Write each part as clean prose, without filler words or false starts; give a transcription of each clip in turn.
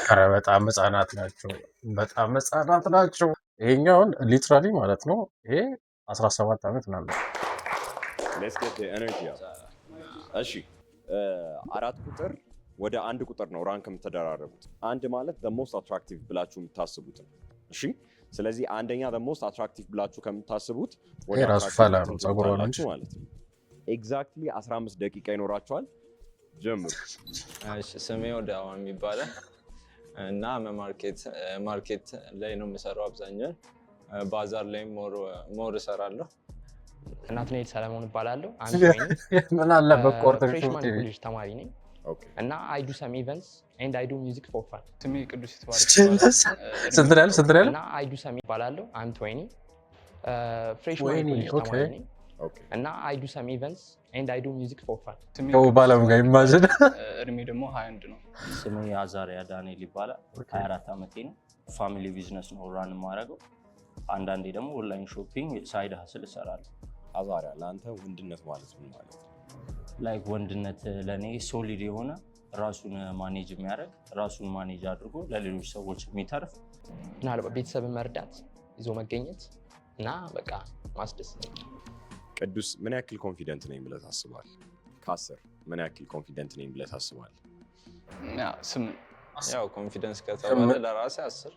ኧረ በጣም ህጻናት ናቸው። በጣም ህጻናት ናቸው። ይሄኛውን ሊትራሊ ማለት ነው። ይሄ 17 ዓመት ምናምን። Let's get the energy up. እሺ አራት ቁጥር ወደ አንድ ቁጥር ነው ራንክ የምትደራረቡት። አንድ ማለት the most attractive ብላችሁ የምታስቡት ነው። እሺ ስለዚህ አንደኛ the most attractive ብላችሁ ከምታስቡት ወደ ራሱ ፈላ ነው ጸጉሩ ነው እንጂ ማለት ነው። ኤግዛክትሊ 15 ደቂቃ ይኖራችኋል። ጀምሩ። እሺ ስሜ ወዳው የሚባለው እና ማርኬት ላይ ነው የምሰራው። አብዛኛውን ባዛር ላይ ሞር እሰራለሁ። ናትናኤል ሰለሞን እባላለሁ። ምን አለበት ቆርጠሽ ፍሬሽማን ኮሌጅ ተማሪ ነኝ እና I do some events and I do music for fun። ስሜ ቅዱስ ይትባረክ ስንት ያህል እና I do some እባላለሁ። I'm 20 ፍሬሽማን ኮሌጅ ተማሪ ነኝ እና I do some events and I do music for fun። ባለም ጋር ኢማጂን እድሜ ደግሞ 21 ነው። ስሜ አዛሪያ ዳንኤል ይባላል። 24 ዓመቴ ነው። ፋሚሊ ቢዝነስ ነው ራን የማደርገው። አንዳንዴ ደግሞ ኦንላይን ሾፒንግ ሳይድ ሀስል እሰራለሁ። አዛሪያ ለአንተ ወንድነት ማለት ምን ማለት ነው? ላይክ ወንድነት ለኔ ሶሊድ የሆነ ራሱን ማኔጅ የሚያደርግ ራሱን ማኔጅ አድርጎ ለሌሎች ሰዎች የሚተርፍ ምናልባት ቤተሰብን መርዳት ይዞ መገኘት እና በቃ ማስደሰት። ቅዱስ ምን ያክል ኮንፊደንት ነኝ ብለህ ታስባለህ? ከ10 ምን ያክል ኮንፊደንት ነኝ ብለህ ታስባለህ? ያው ኮንፊደንስ ከተባለ ለራሴ 10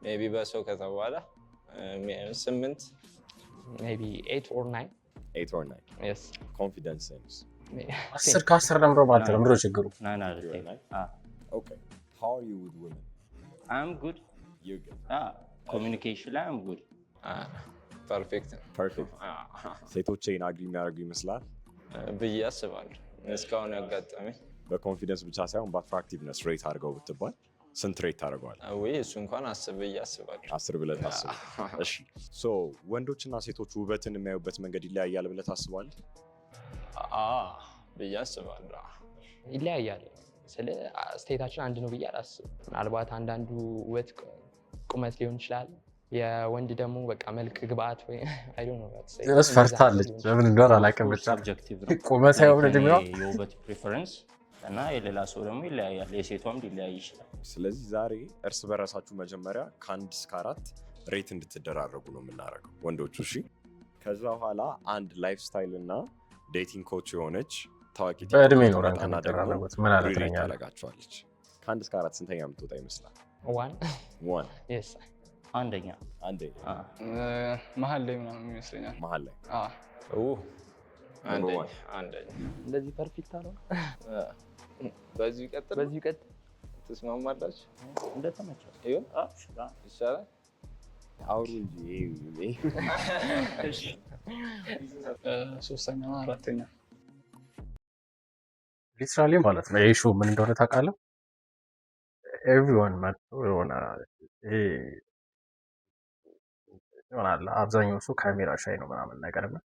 ሜቢ በሰው ከተባለ 8 ሜቢ 8 or 9 8 or 9 yes ኮንፊደንስ ሴንስ 10 ከ10 ለምሮ ማለት ነው። ምሮ ችግሩ okay how are you with women? I'm good. You're good. Communication ላይ I'm good. ፐርፌክት ሴቶቼን አግሪ የሚያደርጉ ይመስላል ብዬ አስባለሁ። እስካሁን ያጋጠመኝ በኮንፊደንስ ብቻ ሳይሆን በአትራክቲቭነስ ሬት አድርገው ብትባል ስንት ሬት ታደርገዋል? ወይ እሱ እንኳን 10 ብዬ አስባለሁ። 10 ብለህ ታስባለህ? እሺ ሶ ወንዶችና ሴቶች ውበትን የሚያዩበት መንገድ ይለያያል ብለህ ታስባለህ? ብዬ አስባለሁ። ይለያያል። ስለ ስቴታችን አንድ ነው ብዬ አላስብም። ምናልባት አንዳንዱ ውበት ቁመት ሊሆን ይችላል። የወንድ ደግሞ በቃ መልክ ግብአት ወይ አይ ዶንት ኖ ዋት ሴይ ፈርታለች። ለምን እንደሆነ አላውቅም። ብቻ ሰብጀክቲቭ ነው። ቁመት አይሆን እድሜዋ የውበት ፕሪፈረንስ እና የሌላ ሰው ደግሞ ይለያያል። የሴቷም ሊለያይ ይችላል። ስለዚህ ዛሬ እርስ በራሳችሁ መጀመሪያ ከ1 እስከ 4 ሬት እንድትደራረጉ ነው የምናደርገው ወንዶቹ። እሺ ከዛ በኋላ አንድ ላይፍ ስታይል እና ዴቲንግ ኮች የሆነች ታዋቂ በእድሜ ነው ራንክ እናደራረጉት። ምን አለኝ ታደርጋችኋለች። ከ1 እስከ 4 ስንተኛ የምትወጣ ይመስላል? 1 yes አንደኛ መሀል ላይ ምናምን ይመስለኛል። መሀል ላይ አንደኛ እንደዚህ ፐርፌክት አለው። በዚህ ይቀጥል ትስማማላችሁ? እንደተመቸው ይሁን ይሻላል። አውሩ እንጂ እሺ ሶስተኛ አራተኛ ሊትራሊ ማለት ነው። ይሄ ሾው ምን እንደሆነ ታውቃለህ? ኤቭሪዋን መጥቶ ይሆናል አብዛኛው ሰው ካሜራ ሻይ ነው ምናምን ነገር ነው።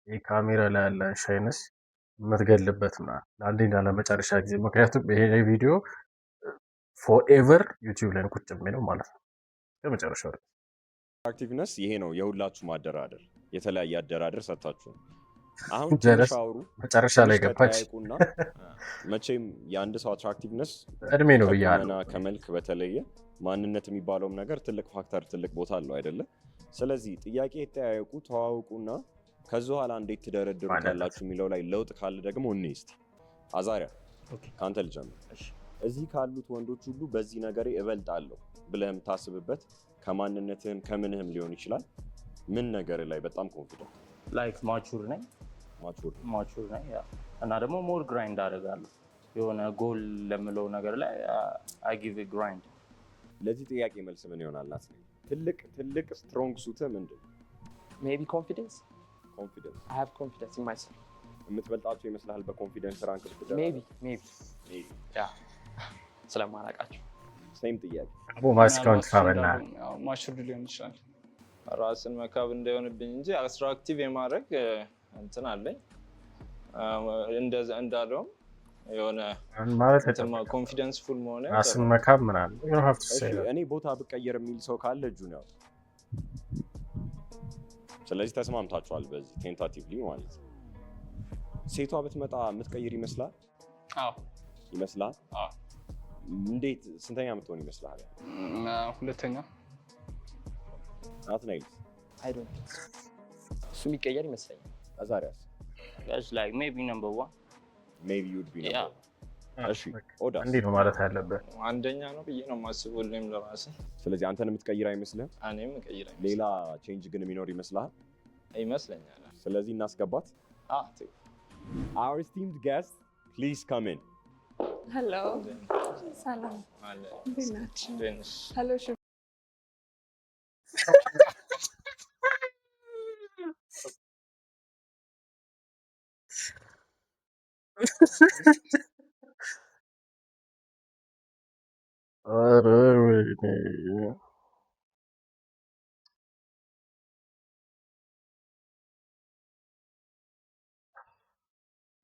ይሄ ካሜራ ላይ ያለ ሻይነስ የምትገልበት ምናምን ለአንዴና ለመጨረሻ ጊዜ። ምክንያቱም ይሄ ቪዲዮ ፎርኤቨር ዩቲዩብ ላይ ቁጭ የሚለው ማለት ነው ለመጨረሻው። አክቲቭነስ ይሄ ነው የሁላችሁ ማደራደር። የተለያየ አደራደር ሰጣችሁ። አሁን ተሻውሩ መጨረሻ ላይ ገባች። መቼም የአንድ ሰው አትራክቲቭነስ እድሜ ነው ብያለሁ። ከመልክ በተለየ ማንነት የሚባለውም ነገር ትልቅ ፋክተር ትልቅ ቦታ አለው አይደለ? ስለዚህ ጥያቄ የተያየቁ ተዋውቁና ከዛ በኋላ እንዴት ትደረድሩታላችሁ የሚለው ላይ ለውጥ ካለ ደግሞ እንስቲ። አዛሪያ ካንተ ልጀምር። እዚህ ካሉት ወንዶች ሁሉ በዚህ ነገር እበልጣለሁ ብለህ የምታስብበት ከማንነትህም ከምንህም ሊሆን ይችላል ምን ነገር ላይ በጣም ኮንፊደንት? ላይክ ማቹር ነኝ እና ደግሞ ሞር ግራይንድ አደርጋለሁ። የሆነ ጎል ለምለው ነገር ላይ አይ ጊቭ ግራይንድ። ለዚህ ጥያቄ መልስ ምን ይሆናል? ትልቅ ስትሮንግ ሱትህ ምንድን ነው? ሜቢ ኮንፊደንስ I have confidence in myself። የምትበልጣቸው ይመስላል በኮንፊደንስ ራንክ ብትደራ? ሜቢ ያ ስለማላውቃቸው ሴም ጥያቄ አቦ ማስካውንት ታበላ ማቹር ሊሆን ይችላል። ራስን መካብ እንዳይሆንብኝ እንጂ አትራክቲቭ የማድረግ እንትን አለኝ። እንዳለውም የሆነ ማለት ኮንፊደንስ ፉል መሆን ራስን መካብ ምናምን you don't have to say that። እኔ ቦታ ብቀየር የሚል ሰው ካለ እጁን ያው። ስለዚህ ተስማምታችኋል በዚህ ቴንታቲቭሊ ማለት ነው። ሴቷ ብትመጣ የምትቀይር ይመስላል? አዎ ይመስላል። እንዴት ስንተኛ የምትሆን ይመስልሃል? ሁለተኛ። ናትናኤል አይ ዶንት እሱ የሚቀየር ይመስለኛል። አዛሪያስ? That's like maybe number 1. maybe you would be number 1። እሺ ኦዳስ? እንዴት ነው ማለት ያለብህ? አንደኛ ነው ብዬ ነው የማስበው ሁሌም ለራሴ። ስለዚህ አንተን የምትቀይር አይመስልህም? እኔም እቀይር ሌላ ቼንጅ ግን የሚኖር ይመስልሃል? ይመስለኛል። ስለዚህ እናስገባት። Our esteemed guest, please come in. Hello. ሰላም እንዴት ናችሁ? ሄሎ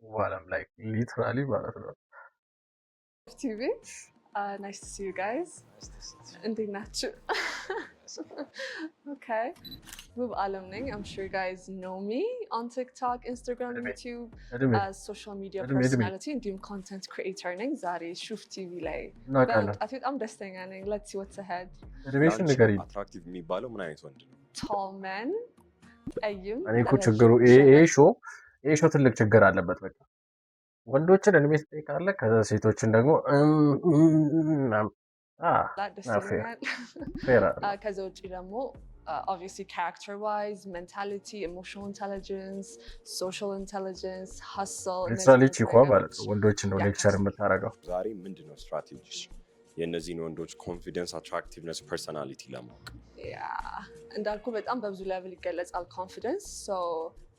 What I'm like literally ማለት ነው። TV. Nice to see you guys. እንዴት ናችሁ? Okay. Wub Alam Ning. I'm sure you guys know me on TikTok, Instagram, YouTube, social media personality and doing content creator ning. Zari Shuf TV ላይ በጣም ደስተኛ ነኝ። Let's see what's ahead. እድሜሽን ንገሪኝ። አትራክቲቭ የሚባለው ምን አይነት ወንድ ነው? Tall men. ጠይም። እኔ እኮ ችግሩ ይሄ ሾው ትልቅ ችግር አለበት። በቃ ወንዶችን እድሜ ትጠይቃለህ፣ ከዛ ሴቶችን ደግሞ ከዛ ውጭ ደግሞ obviously character wise, mentality, emotional intelligence, social intelligence, hustle ሊትራሊ ቺኳ ማለት ነው ወንዶችን ነው ሌክቸር የምታደርገው። ዛሬ ምንድነው ስትራቴጂስ የእነዚህን ወንዶች ኮንፊደንስ፣ አትራክቲቭነስ፣ ፐርሰናሊቲ ለማወቅ? እንዳልኩ በጣም በብዙ ሌቭል ይገለጻል ኮንፊደንስ።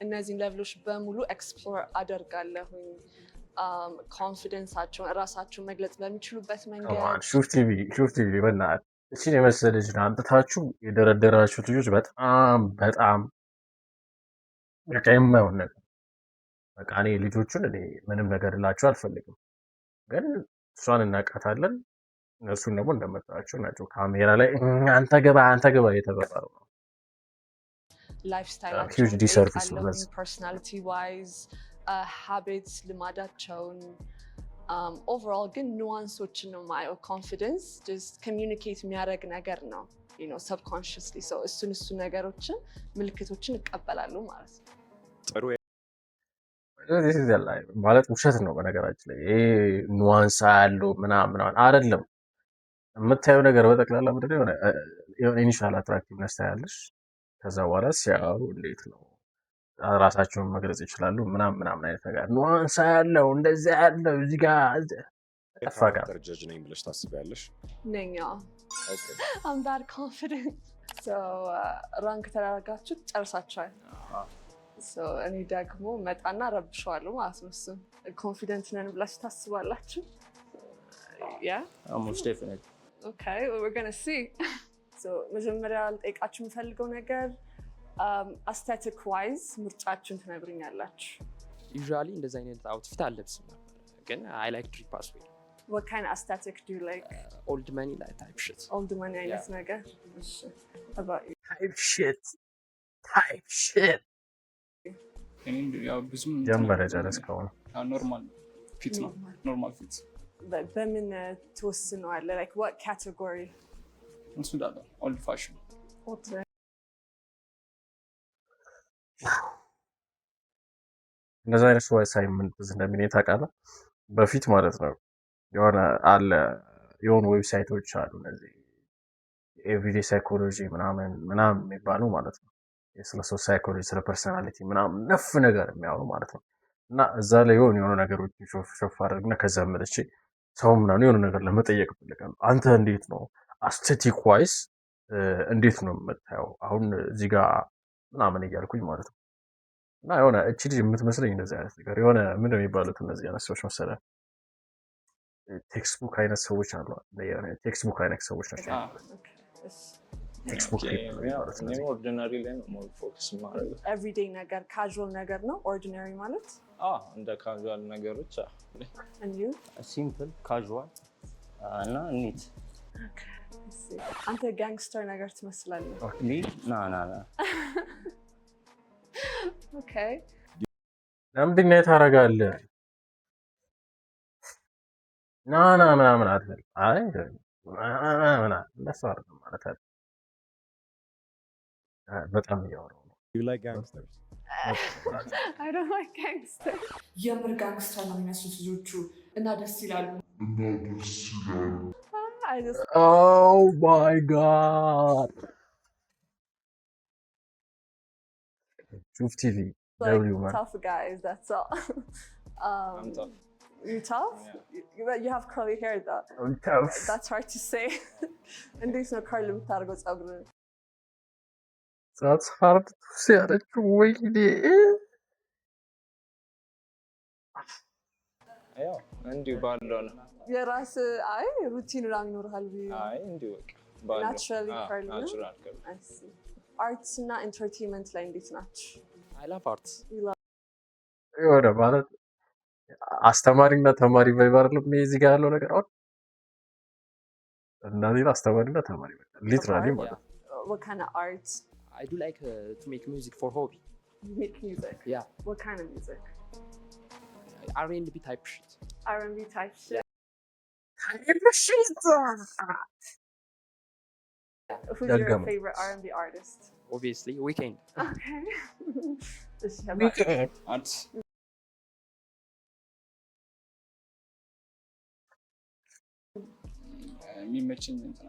እነዚህን ሌቭሎች በሙሉ ኤክስፕሎር አደርጋለሁኝ። ኮንፊደንሳቸውን እራሳቸውን መግለጽ በሚችሉበት መንገድ። ሹፍ ቲቪ በእናትህ እቺን የመሰለች ነው አምጥታችሁ የደረደራችሁት ልጆች በጣም በቃ የማይሆን ነገር። በቃ እኔ ልጆቹን ምንም ነገር እላቸው አልፈልግም፣ ግን እሷን እናውቃታለን። እነሱን ደግሞ እንደመጣቸው ናቸው ካሜራ ላይ አንተ ገባ እየተባባሉ ነው። ላይፍ ስታይላቸውን፣ ፐርሶናሊቲ ዋይዝ፣ ሃቢትስ፣ ልማዳቸውን ኦቨርኦል ግን ኑዋንሶችን ነው የማየው። ኮንፊደንስ ጀስት ኮሚዩኒኬት የሚያደርግ ነገር ነው ሰብኮንሽስሊ። እሱ ነገሮችን ምልክቶችን ይቀበላሉ ማለት ነው። ጥሩ ማለት ውሸት ነው በነገራችን ላይ ይሄ ኑዋንስ ያለው ምናምን አይደለም። የምታየው ነገር በጠቅላላ ምንድን ነው የሆነ ኢኒሻል አትራክቲቭነስ ታያለሽ። ከዛ በኋላ ሲያወሩ እንዴት ነው ራሳቸውን መግለጽ ይችላሉ ምናምን አይነት ነገር ኑዋንስ ያለው እንደዚህ ያለው እዚህ ጋር ፋክተር ጀጅ ነኝ ብለሽ ታስቢያለሽ? ነኝ። I'm that confident. ራንክ ተደረጋችሁ ጨርሳችኋል። እኔ ደግሞ መጣና ረብሸዋለሁ ማለት ነው። እሱን ኮንፊደንት ነን ብላችሁ ታስባላችሁ? Almost definitely. Okay, we're gonna see. መጀመሪያ ልጠይቃችሁ የምፈልገው ነገር አስቴቲክ ዋይዝ ምርጫችሁን ትነግሩኛላችሁ? ዩዥዋሊ እንደዚህ አይነት አውትፊት አልለብስም ነበር፣ ግን አይ ላይክ ድሪፕ አስ ዌል። What kind of aesthetic do you like? Old money like type shit. Old money አይነት ነገር። እሺ how about you? type shit ያው ብዙም ጀመረ ጨረስከው? ኖርማል ፊት ነው። ኖርማል ፊት በምን ትወስነዋለህ? like what category? እሱ ዳታ ኦልድ ፋሽን እንደዛ አይነት ሰው አሳይመንት እንደምን ታውቃለህ? በፊት ማለት ነው የሆነ የሆኑ ዌብሳይቶች አሉ እነዚህ ኤቭሪዴ ሳይኮሎጂ ምናምን የሚባሉ ማለት ነው። ስለ ሶ ሳይኮሎጂ ስለ ፐርሰናሊቲ ምናምን ነፍ ነገር የሚያወሩ ማለት ነው። እና እዛ ላይ የሆኑ ነገሮች ሾፍ አድርግና ከዛ መጥቼ ሰው ምናምን የሆነ ነገር ለመጠየቅ ፈልጋለሁ። አንተ እንዴት ነው አስቴቲክ ዋይስ እንዴት ነው የምታየው አሁን እዚህ ጋር ምናምን እያልኩኝ ማለት ነው። እና የሆነ እቺ ልጅ የምትመስለኝ እንደዚህ አይነት ነገር የሆነ ምንድን ነው የሚባሉት እነዚህ አይነት ሰዎች መሰለህ ቴክስት ቡክ አይነት ሰዎች አሉ። ቴክስት ቡክ አይነት ሰዎች ናቸው። ቴክስት ቡክ ኦርዲናሪ ላይ ነው ሞር ፎከስ ማድረግ። ኤቭሪዴይ ነገር ካዥዋል ነገር ነው ኦርዲናሪ ማለት። እንደ ካዥዋል ነገሮች ሲምፕል ካዥዋል እና ኒት። አንተ ጋንግስተር ነገር ትመስላለህ። ና ኦኬ ለምንድን ነው ታደርጋለህ? ና ምናምን አትበል። አይ እንደሱ አይደለም ማለት አይደል። በጣም እያወራሁ ነው። You like gangsters? I don't like gangsters. የምር ጋንግስተር ነው የሚመስሉት ልጆቹ እና ደስ ይላሉ። I just Oh my god. Shuf TV. like W man. tough guys, that's all. I'm tough. You tough? You have curly hair though. I'm tough. That's hard to say. እንዴት ነው curly የምታደርገው ፀጉርን? That's hard to say. አለችው ወይኔ። ያው እንዲሁ ባለው ነው። የራስ አይ ሩቲን ምናምን ይኖርሃል ብዬ ነው። አይ እንዲሁ በቃ ባለው Naturally curly ነው? ናቹራል ከርሊ። I see. አርትስ እና ኢንተርቴይንመንት ላይ እንዴት ናችሁ? I love arts. የሆነ ማለት አስተማሪና ተማሪ ቫይብ አይደለም እዚህ ጋር ያለው ነገር አሁን እናዚህ አስተማሪና ተማሪ ሊትራሊ ማለት ነው። What kind of art? I do like to make music for hobby. You make music? Yeah. What kind of music? R&B type shit. R&B type shit? Who's your Dagam. favorite R&B artist? Obviously, Weeknd. Okay. Does she have አርት የሚመችኝ እንትና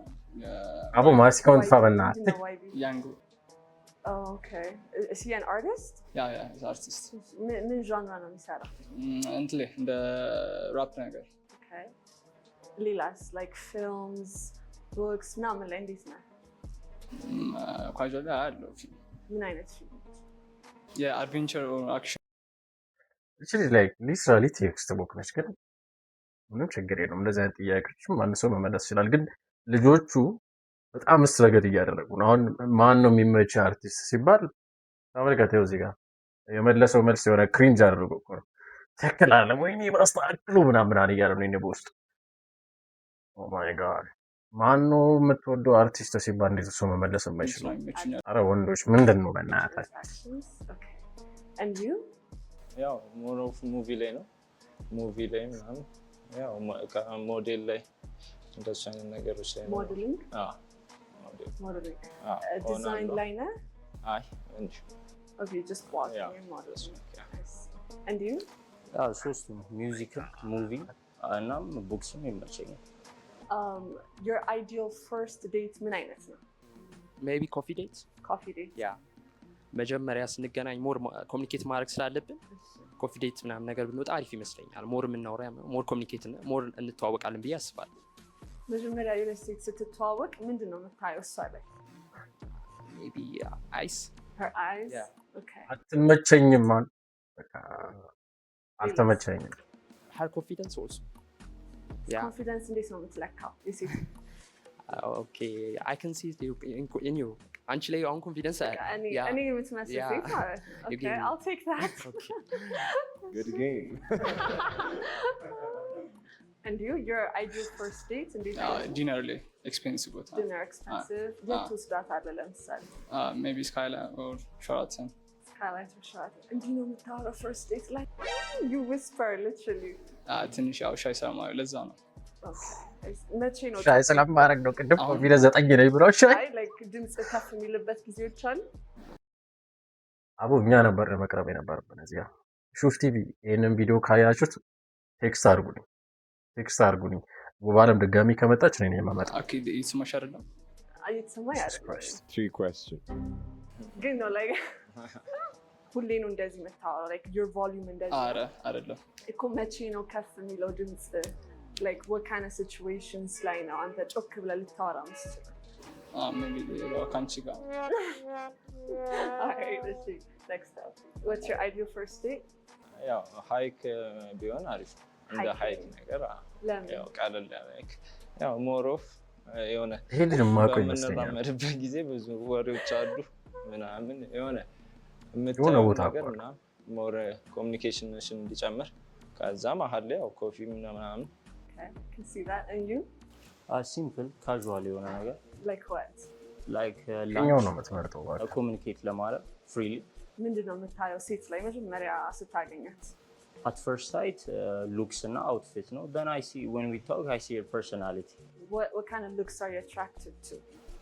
አቦ ማስካውን ትፋበና You know YB? ያንጉ Oh, okay. Is he an artist? ያ አርቲስት ምን genre ነው የሚሰራው? እንትን ላይ እንደ ራፕ ነገር Okay. ሌላስ like films, books ምናምን ላይ እንዴት ነው? ኳዥዋል ላይ አለው ፊልም ምን አይነት ፊልሞች? የአድቬንቸር አክሽን እቺ ላይክ ሊትራሊ ቴክስት ቡክ ነች፣ ግን ምንም ችግር የለውም። እንደዚህ አይነት ጥያቄዎችም ማን ሰው መመለስ ይችላል። ግን ልጆቹ በጣም ስትረገድ እያደረጉ ነው። አሁን ማን ነው የሚመች አርቲስት ሲባል ተመልከተው እዚህ ጋር የመለሰው መልስ የሆነ ክሪንጅ አድርጎ እኮ ነው። ትክክል አለ ወይኔ ማስተካክሉ ምናምን አለ እያለ ነው። እኔ በውስጥ ኦ ማይ ጋድ ማን ነው የምትወደው አርቲስት ሲባል እንዴት እሱ መመለስ የማይችለው? ይመችኛል። አረ ወንዶች ምንድን ነው በእናታችሁ? Actions? Okay. And you? ያው ሞር ኦፍ ሙቪ ላይ ነው። ሙቪ ላይ ምናምን ያው ሞዴል ላይ እንደሱ አይነት ነገሮች ላይ ነው። Modeling? አዎ ሞዴል። Modeling. አዎ Design ሆናለሁ። ላይ ነህ? አይ እንጂ Okay, just walking ያው and እንደሱ modeling. ነው። Nice. And you? ሶስቱም ሚውዚክም ሙቪ እናም ቦክስም ይመቸኛል። Your ideal first date ምን አይነት ነው? Maybe coffee date. Coffee date? Yeah. መጀመሪያ ስንገናኝ ሞር ኮሚኒኬት ማድረግ ስላለብን ኮፊ ዴት ምናምን ነገር ብንወጣ አሪፍ ይመስለኛል። ሞር የምናወራ ሞር ኮሚኒኬት ሞር እንተዋወቃለን ብዬ አስባለሁ። መጀመሪያ የሆነ ሴት ስትተዋወቅ ምንድን ነው የምታየው እሷ ላይ? ሜቢ አይስ Her eyes? Yeah. Okay. አትመቸኝም ማን በቃ አልተመቸኝም። ሀር ኮንፊደንስ ኦልሶ ያ ኮንፊደንስ እንዴት ነው የምትለካው? የሴት ኦኬ አይ ካን ሲ ኢን ዩ አንቺ ላይ አሁን ኮንፊደንስ አለ። እኔ የምትመስል Yeah. ሴት ማለት ነው። You Okay, gave me- I'll take that. Good game. And you? Your ideal first date እንዴት ነው? ዲነር ላይ ኤክስፔንሲቭ ቦታ Dinner expensive? የት ትወስዳታለህ ለምሳሌ? ሜቢ ስካይላይን ኦር ሸራተን Skylight or Sheraton? እንዲህ ነው የምታወራው first date ላይ? You whisper literally. ትንሽ ያው ሻይ ሰማዩ ለዛ ነው። Okay. መቼ ነው? ሻይ ስለማድረግ ነው። ቅድም ኮንፊደንስ 9 ነኝ ብለው ሻይ አይ like ድምጽ ከፍ የሚልበት ጊዜዎች አሉ? አቦ እኛ ነበር መቅረብ የነበረብን እዚህ ጋር ሹፍ ቲቪ። ይሄንን ቪዲዮ ካያችሁት ቴክስት አድርጉልኝ፣ ቴክስት አድርጉልኝ። ውባለም ድጋሚ ከመጣች እኔ ነኝ የማመጣው። ኦኬ ይስማሽ አይደለም እየተሰማኝ አይደለም። 3 questions. ግን ነው like ሁሌ ነው እንደዚህ የምታወራው? like your volume እንደዚህ አረ አይደለም እኮ መቼ ነው ከፍ የሚለው ድምጽ? like what kind of situations ላይ ነው አንተ ጮክ ብለህ ልታወራ የምትችለው? ሜቢ ከአንቺ ጋር Alright, let's see. Next up. What's your ideal first date? ያው ሃይክ ቢሆን አሪፍ ነው። እንደ ሃይክ Hiking. ነገር ለምን? ያው ቀለል ያለ ሃይክ ያው ሞር ኦፍ የሆነ ይሄ ልጅ የማውቀው ይመስለኛል። በምንራመድበት ጊዜ ብዙ ወሬዎች አሉ ምናምን የሆነ የሆነ የምታየው ቦታ ነገር አቋርጥ። ምናምን ሞር ኮሚኒኬሽንሽን እንዲጨምር ከዛ መሀል ላይ ያው ኮፊ ምናምን Okay, can see that. And you? ሲምፕል ካዥዋል የሆነ ነገር Like what? ላይክ የትኛው ነው የምትመርጠው? እባክህ? ኮሚኒኬት ለማድረግ ፍሪሊ ምንድን ነው የምታየው ሴት ላይ መጀመሪያ ስታገኛት? At first sight, looks and outfit, no? Then I see, when we talk, I see your personality. What kind of looks are you attracted to?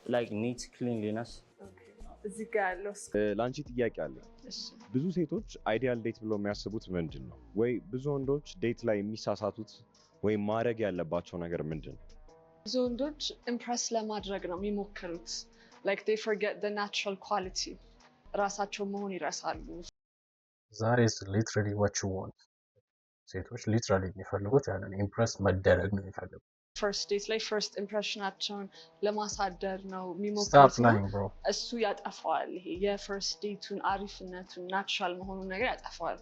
Like neat, cleanliness. Okay. እዚህ ጋር ያለው ለአንቺ ጥያቄ አለ። ብዙ ሴቶች አይዲያል ዴት ብለው የሚያስቡት ምንድን ነው? ወይ ብዙ ወንዶች ዴት ላይ የሚሳሳቱት ወይም ማድረግ ያለባቸው ነገር ምንድን ነው? ብዙ ወንዶች ኢምፕረስ ለማድረግ ነው የሚሞክሩት። like they forget the natural quality. ራሳቸው መሆን ይረሳሉ። ዛሬ literally what you want ሴቶች ሊትራሊ የሚፈልጉት ያንን ኢምፕረስ መደረግ ነው የሚፈልጉት። ፈርስት ዴት ላይ ፈርስት ኢምፕሬሽናቸውን ለማሳደር ነው Stop የሚሞክሩት። lying, bro. እሱ ያጠፋዋል። ይሄ የፈርስት ዴቱን አሪፍነቱን ናቹራል መሆኑን ነገር ያጠፋዋል።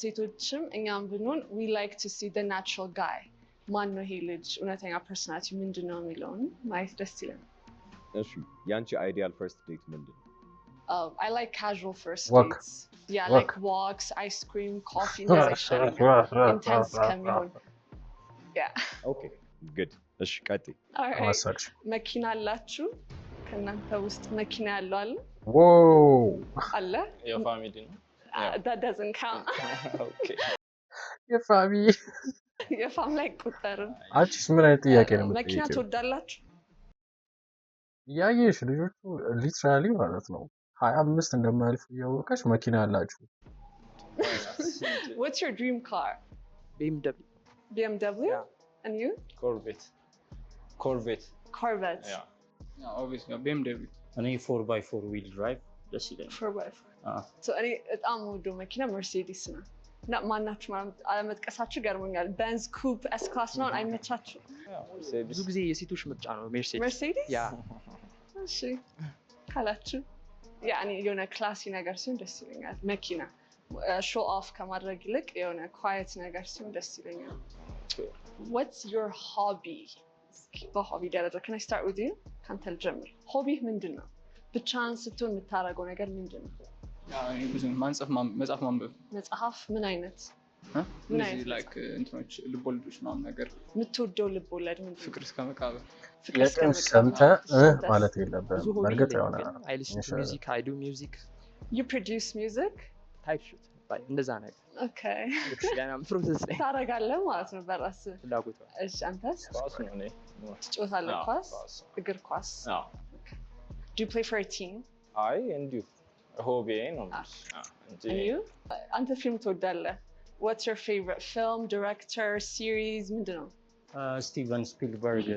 ሴቶችም እኛም ብንሆን we like to see the natural guy. ማን ነው ይሄ ልጅ እውነተኛ ፐርሰናሊቲ ምንድን ነው የሚለውን ማየት ደስ ይለናል። እሺ ያንቺ አይዲያል ፈርስት ዴት ምንድን ነው? I like casual first Walk. dates. Yeah, Walk. like walks, ice cream, coffee, እንደዛ ይሻለኛል። intense ከሚሆን yeah. ኦኬ ጉድ። እሺ ቀጥይ። Alright. ማሳጅ መኪና አላችሁ? ከእናንተ ውስጥ መኪና ያለው አለ? wow አለ? የፋሚሊ ነው። That doesn't count. ኦኬ የፋሚ የፋም ላይ አይቆጠርም። አንቺስ ምን አይነት ጥያቄ ነው መኪና የምትጠይቂው? ትወዳላችሁ? ያየሽ ልጆቹ ሊትራሊ ማለት ነው 25 እንደማያልፍ እያወቀች መኪና አላችሁ። What's your dream car? BMW. BMW? Yeah. And you? ኮርቤት Corvette. ያ ኦብቪየስሊ BMW እኔ 4x4 ዊል ድራይቭ ደስ ይለኛል። 4x4. So እኔ በጣም የምወደው መኪና መርሴዲስ ነው። እና ማናችሁ አለመጥቀሳችሁ ገርሞኛል። ቤንዝ፣ ኩፕ፣ ኤስ ክላስ ነው አይመቻችሁ? ብዙ ጊዜ የሴቶች ምርጫ ነው ሜርሴዲስ። መርሴዲስ? ያ እሺ ካላችሁ ያኔ የሆነ ክላሲ ነገር ሲሆን ደስ ይለኛል። መኪና ሾው ኦፍ ከማድረግ ይልቅ የሆነ ኳየት ነገር ሲሆን ደስ ይለኛል። What's your hobby? በሆቢ ደረጃ can I start with you? ካንተ ልጀምር። ሆቢ ምንድን ነው? ብቻህን ስትሆን የምታደርገው ነገር ምንድን ነው? ብዙ መጽሐፍ ማንበብ መጽሐፍ ምን አይነት? ምን እነዚህ አይነት ላይክ እንትኖች ልቦለዶች ምናምን ነገር የምትወደው ልብ ወለድ ምንድን ነው? ፍቅር እስከ መቃብር ፍቅር እስከ የቀን መቃብር። ሰምተህ ሰምተህ ማለት ብዙ የለብህም። ሆቢ በእርግጥ የለኝም፣ የሆነ ግን I listen to music, I do music, You produce music? type shit እንደዛ ነገር Okay. ገና ፕሮሰስ ላይ ታደርጋለህ ማለት ነው በራስህ። ፍላጎት ነው። እሺ አንተስ? ኳስ ነው እኔ ትጫወታለህ ኳስ? እግር ኳስ? አዎ። Do you play for a team? አይ እንዲሁ ሆቢዬ ነው እንጂ And you? አንተ ፊልም ትወዳለህ? What's your favorite film, director, series? ምንድን ነው? ስቲቨን ስፒልበርግ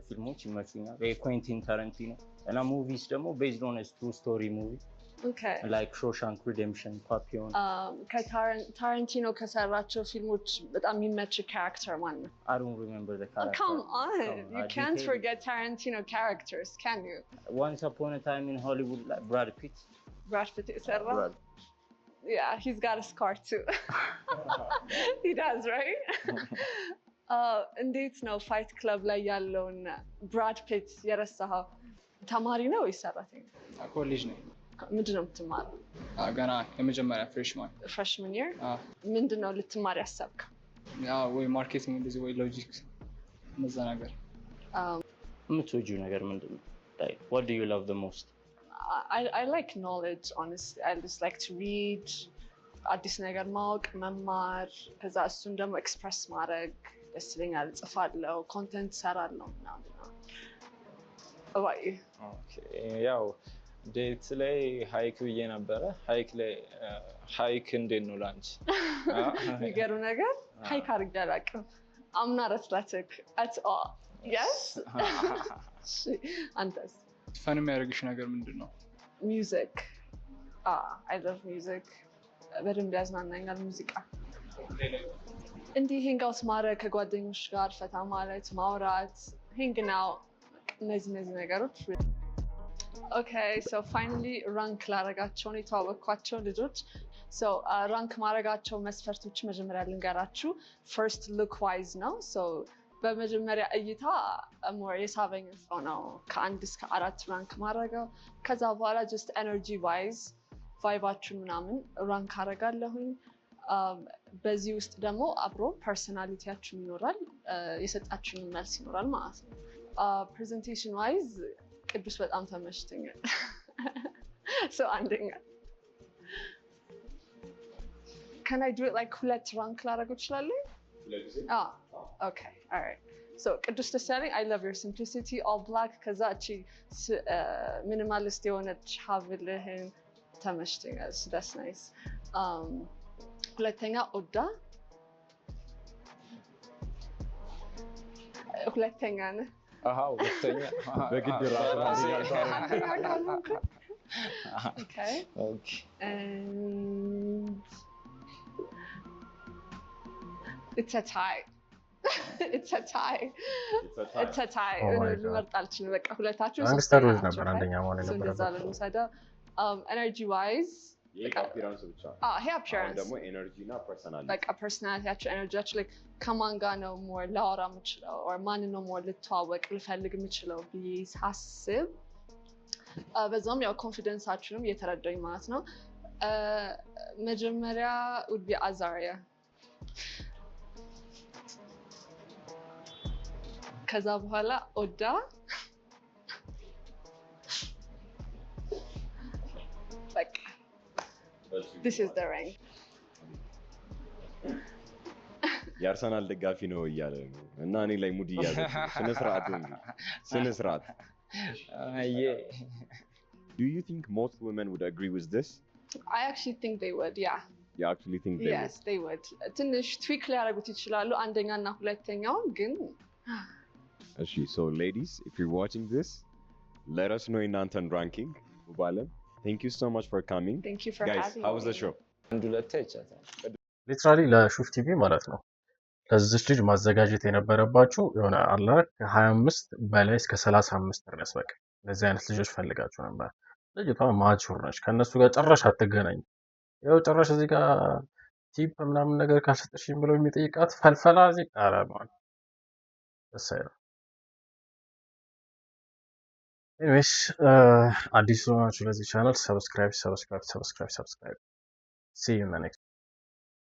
ፊልሞች ይመቹኛል። የኩዌንቲን ታረንቲኖ እና ሙቪስ ደግሞ ቤዝድ ኦን ትሩ ስቶሪ ሙቪ Okay. ላይክ ሾሻንክ ሪዴምፕሽን፣ ፓፒዮን። ከታረንቲኖ ከሰራቸው ፊልሞች በጣም የሚመች ካራክተር ማን ነው? I don't remember the Oh, character. come on. You I can't detail- forget Tarantino characters, can you? Once upon a time in Hollywood, like Brad Pitt. Brad Pitt የሰራው? Brad. Yeah, he's got a scar too. He does, right? እንዴት ነው ፋይት ክለብ ላይ ያለውን ብራድ ፒት የረሳኸው? ተማሪ ነው ወይስ ሰራተኛ? ኮሌጅ ነው ምንድን ነው የምትማረው? ገና የመጀመሪያ ፍሬሽማን ፍሬሽመን ይር? ምንድን ነው ልትማር ያሰብከው? ወይ ማርኬቲንግ እንደዚህ ወይ ሎጂክ እነዛ ነገር። የምትወጂው ነገር ምንድን ነው? Like, what do you love the most? I like knowledge, honestly. I just like to read, አዲስ ነገር ማወቅ፣ መማር፣ ከዛ እሱን ደግሞ ኤክስፕረስ ማድረግ ደስ ይለኛል። እጽፋለሁ፣ ኮንተንት እሰራለሁ ምናምን ነው። ያው ዴት ላይ ሀይክ ብዬ ነበረ። ሀይክ ላይ ሀይክ እንዴት ነው ላንቺ? የሚገርም ነገር ሀይክ አድርጌ አላውቅም። I'm not athletic at all. Yes? አንተስ? ፈን የሚያደርግሽ ነገር ምንድን ነው? Music. I love music. በደንብ ያዝናናኛል ሙዚቃ። እንዲህ ሄንግ አውት ማድረግ፣ ከጓደኞች ጋር ፈታ ማለት፣ ማውራት፣ ሄንግ ናው፣ እነዚህ ነገሮች። ኦኬ ሶ ፋይናሊ ራንክ ላረጋቸው ነው የተዋወቅኳቸው ልጆች። ሶ ራንክ ማድረጋቸው መስፈርቶች መጀመሪያ ልንገራችሁ። ፈርስት ሉክ ዋይዝ ነው። ሶ በመጀመሪያ እይታ ሞር የሳበኝ ሰው ነው ከ1 እስከ 4 ራንክ ማድረገው። ከዛ በኋላ ጀስት ኤነርጂ ዋይዝ ቫይባችሁን ምናምን ራንክ አረጋለሁኝ። በዚህ ውስጥ ደግሞ አብሮ ፐርሶናሊቲያችሁን ይኖራል፣ የሰጣችሁን መልስ ይኖራል ማለት ነው። ፕሬዘንቴሽን ዋይዝ ቅዱስ በጣም ተመችቶኛል። አንደኛ can I do it like ሁለት ራንክ ላደርገው እችላለሁ? Okay, all right. So ቅዱስ ደሳለኝ I love your simplicity, all black ከዛ እቺ ሚኒማሊስት የሆነች ሀብልህን ተመችቶኛል። that's nice. ሁለተኛ ኦዳ ሁለተኛ ነህ? ሁለተኛ በግድ Okay. And it's a tie. It's a tie. It's a tie. ልመርጥ አልችልም። በቃ ሁለታችሁ ጋንግስተሮች ነበር አንደኛ መሆን እንደዛ የነበረበት። ለምሳሌ energy wise ይሄ አፒራንስ ብቻ ይሄ appearance ደግሞ ኤነርጂ እና ፐርሰናሊቲ በቃ ፐርሰናሊቲያቸው ኤነርጂያቸው like ከማን ጋር ነው ሞር ላወራ የምችለው or ማንን ነው ሞር ልተዋወቅ ልፈልግ የምችለው ብዬ ሳስብ በዛም ያው ኮንፊደንሳችንም እየተረዳኝ ማለት ነው። መጀመሪያ would be አዛሪያ ከዛ በኋላ ኦዳ በቃ this is the rank የአርሰናል ደጋፊ ነው እያለ ነው እና እኔ ላይ ሙድ እያዘ ስነ ስርዓት Do you think most women would agree with this? I actually think they would, yeah. You actually think they yes, they would. ትንሽ ትዊክ ሊያደርጉት ይችላሉ አንደኛ እና ሁለተኛው ግን so ladies, if you're watching this, let us know እናንተን ranking ውባለም. Thank you so much for coming. Thank you for Guys, having how was me. the show? አንድ ሁለቴ ይቻላል። ሊትራሊ ለሹፍ ቲቪ ማለት ነው ለዚች ልጅ ማዘጋጀት የነበረባችሁ የሆነ አላ ከ25 በላይ እስከ 35 ድረስ በቃ እንደዚህ አይነት ልጆች ፈልጋችሁ ነበር። ልጅቷ ማቹር ነች። ከእነሱ ጋር ጭራሽ አትገናኝ። ያው ጭራሽ እዚህ ጋር ቲፕ ምናምን ነገር ካልሰጠሽኝ ብለው የሚጠይቃት ፈልፈላ እዚህ ቃራ ማለት ደስ አይልም። ኤኒዌይስ አዲስ ሆናችሁ ለዚህ ቻናል ሰብስክራይብ see you in the next